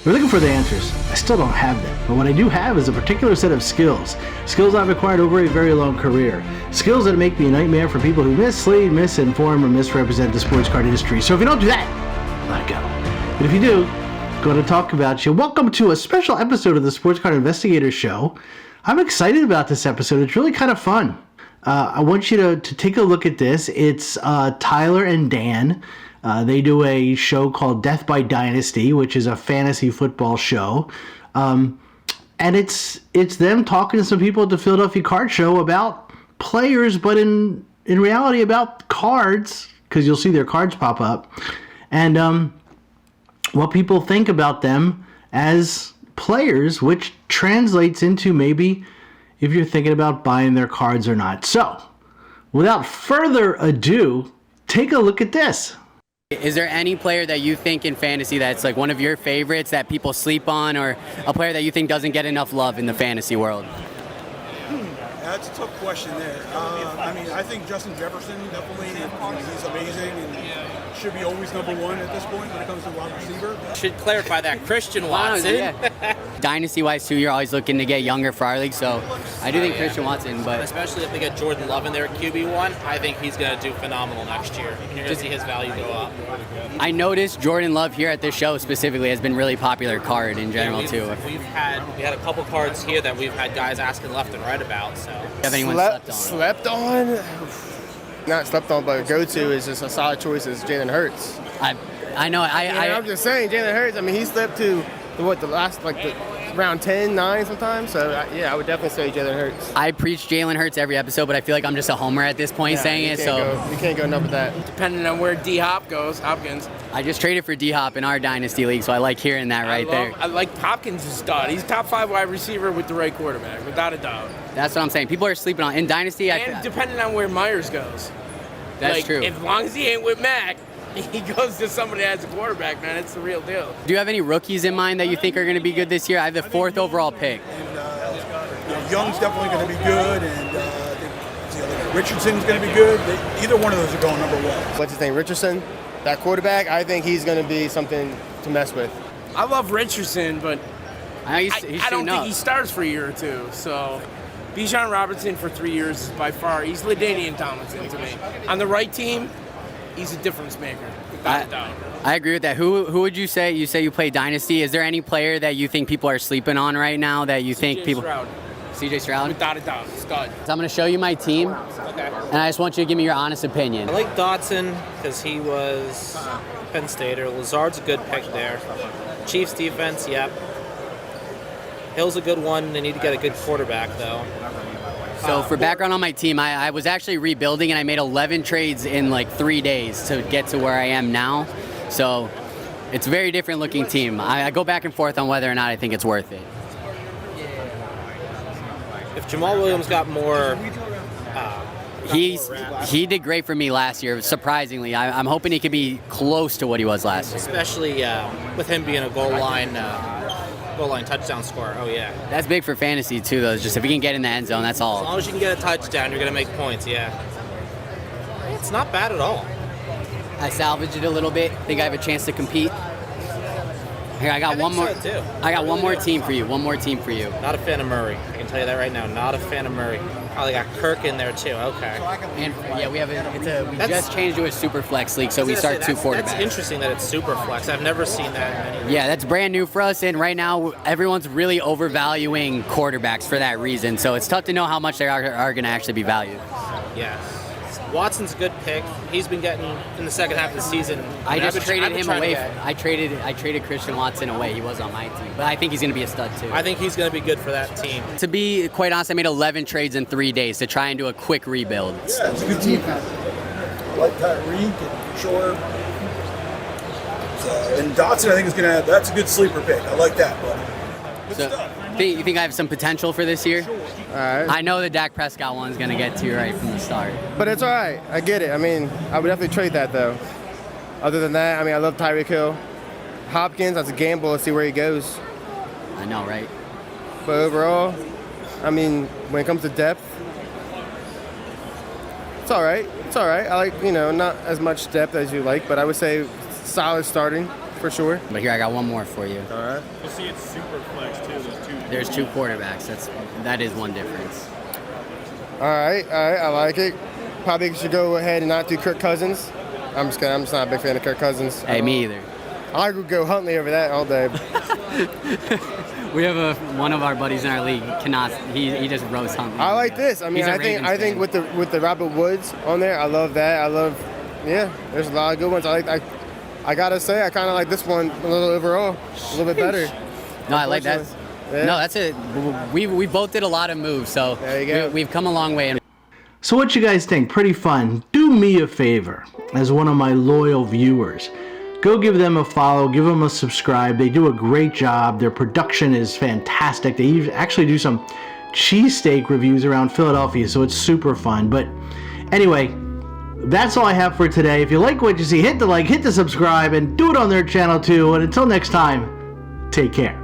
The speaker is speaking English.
We're looking for the answers. I still don't have them. But what I do have is a particular set of skills. Skills I've acquired over a very long career. Skills that make me a nightmare for people who mislead, misinform, or misrepresent the sports card industry. So if you don't do that, let it go. But if you do, I'm going to talk about you. Welcome to a special episode of the Sports Card Investigator Show. I'm excited about this episode. It's really kind of fun. I want you to take a look at this. It's Tyler and Dan. They do a show called Death by Dynasty, which is a fantasy football show. And it's them talking to some people at the Philadelphia Card Show about players, but in reality about cards, because you'll see their cards pop up, and what people think about them as players, which translates into maybe if you're thinking about buying their cards or not. So, without further ado, take a look at this. Is there any player that you think in fantasy that's like one of your favorites that people sleep on, or a player that you think doesn't get enough love in the fantasy world? That's a tough question there. I think Justin Jefferson definitely, he's amazing and should be always number one at this point when it comes to wide receiver. Should clarify that Christian Watson. Yeah. Dynasty-wise, too, you're always looking to get younger for our league, so I do think Christian Watson, but especially if they get Jordan Love in there at QB1, I think he's going to do phenomenal next year. And you're going to see his value go up. I noticed Jordan Love here at this show specifically has been really popular card in general, too. We had a couple cards here that we've had guys asking left and right about, so. Have anyone slept on? Not slept on, but go-to is just a solid choice is Jalen Hurts. I know. I'm just saying, Jalen Hurts, he slept to round 10, 9 sometimes. So, I would definitely say Jalen Hurts. I preach Jalen Hurts every episode, but I feel like I'm just a homer at this point saying it. You can't go enough with that. Depending on where D-Hop goes, Hopkins. I just traded for D-Hop in our Dynasty League, so I like hearing that there. I like Hopkins' stud. He's top 5 wide receiver with the right quarterback, without a doubt. That's what I'm saying. People are sleeping on in Dynasty. And depending on where Myers goes. That's true. As long as he ain't with Mac, he goes to somebody that has a quarterback, man. It's the real deal. Do you have any rookies in mind that you think are going to be good this year? I have the 4th overall pick. And, Young's definitely going to be good, and Richardson's going to be good. Either one of those are going number one. What's his name? Richardson? That quarterback, I think he's going to be something to mess with. I love Richardson, but I don't think he starts for a year or two. So Bijan Robinson for 3 years is by far, he's LaDainian Tomlinson to me. On the right team, he's a difference maker, without a doubt. I agree with that. Who would you say? You say you play Dynasty. Is there any player that you think people are sleeping on right now that you think people? Stroud. CJ Stroud? Without a doubt. Stud. So I'm going to show you my team, Okay. and I just want you to give me your honest opinion. I like Dotson because he was Penn Stater. Lazard's a good pick there. Chiefs defense, yep. Hill's a good one. They need to get a good quarterback, though. So for background on my team, I was actually rebuilding, and I made 11 trades in like 3 days to get to where I am now. So it's a very different looking team. I go back and forth on whether or not I think it's worth it. If Jamal Williams got more... He did great for me last year, surprisingly. I'm hoping he could be close to what he was last year. Especially with him being a goal line touchdown scorer. Oh, yeah. That's big for fantasy, too, though. Just if he can get in the end zone, that's all. As long as you can get a touchdown, you're going to make points, yeah. It's not bad at all. I salvaged it a little bit. Think I have a chance to compete. Here, I got one more. So, too. I got one more team for you. One more team for you. Not a fan of Murray. I can tell you that right now. Not a fan of Murray. Oh, they got Kirk in there, too. Okay. And yeah, we just changed to a super flex league, so we start 2 quarterbacks. That's interesting that it's super flex. I've never seen that. Yeah, that's brand new for us, and right now everyone's really overvaluing quarterbacks for that reason. So it's tough to know how much they are going to actually be valued. Yeah. Watson's a good pick. He's been getting in the second half of the season. I just traded him away. I traded Christian Watson away. He was on my team, but I think he's going to be a stud too. I think he's going to be good for that team. To be quite honest, I made 11 trades in 3 days to try and do a quick rebuild. Yeah, it's a good team. I like Tyreek and Shore. And Dotson, I think is going to. That's a good sleeper pick. I like that, buddy. Good stuff. You think I have some potential for this year? All right. I know the Dak Prescott one's going to get to you right from the start. But it's all right. I get it. I would definitely trade that, though. Other than that, I love Tyreek Hill. Hopkins, that's a gamble. Let's see where he goes. I know, right? But overall, when it comes to depth, it's all right. It's all right. I like, not as much depth as you like, but I would say solid starting for sure. But here, I got one more for you. All right. You'll see it's super flex too. There's 2 quarterbacks. That is one difference. All right, I like it. Probably should go ahead and not do Kirk Cousins. I'm just kidding. I'm just not a big fan of Kirk Cousins. Hey, me either. I would go Huntley over that all day. We have one of our buddies in our league he just roasts Huntley. I like this. I mean, I think with the Robert Woods on there, I love that. There's a lot of good ones. I gotta say, I kind of like this one a little overall, a little bit better. No, I like that. Yeah. No, that's it. We both did a lot of moves, so there you go. We've come a long way. So what you guys think? Pretty fun. Do me a favor, as one of my loyal viewers. Go give them a follow, give them a subscribe. They do a great job. Their production is fantastic. They actually do some cheesesteak reviews around Philadelphia, so it's super fun. But anyway, that's all I have for today. If you like what you see, hit the like, hit the subscribe, and do it on their channel too. And until next time, take care.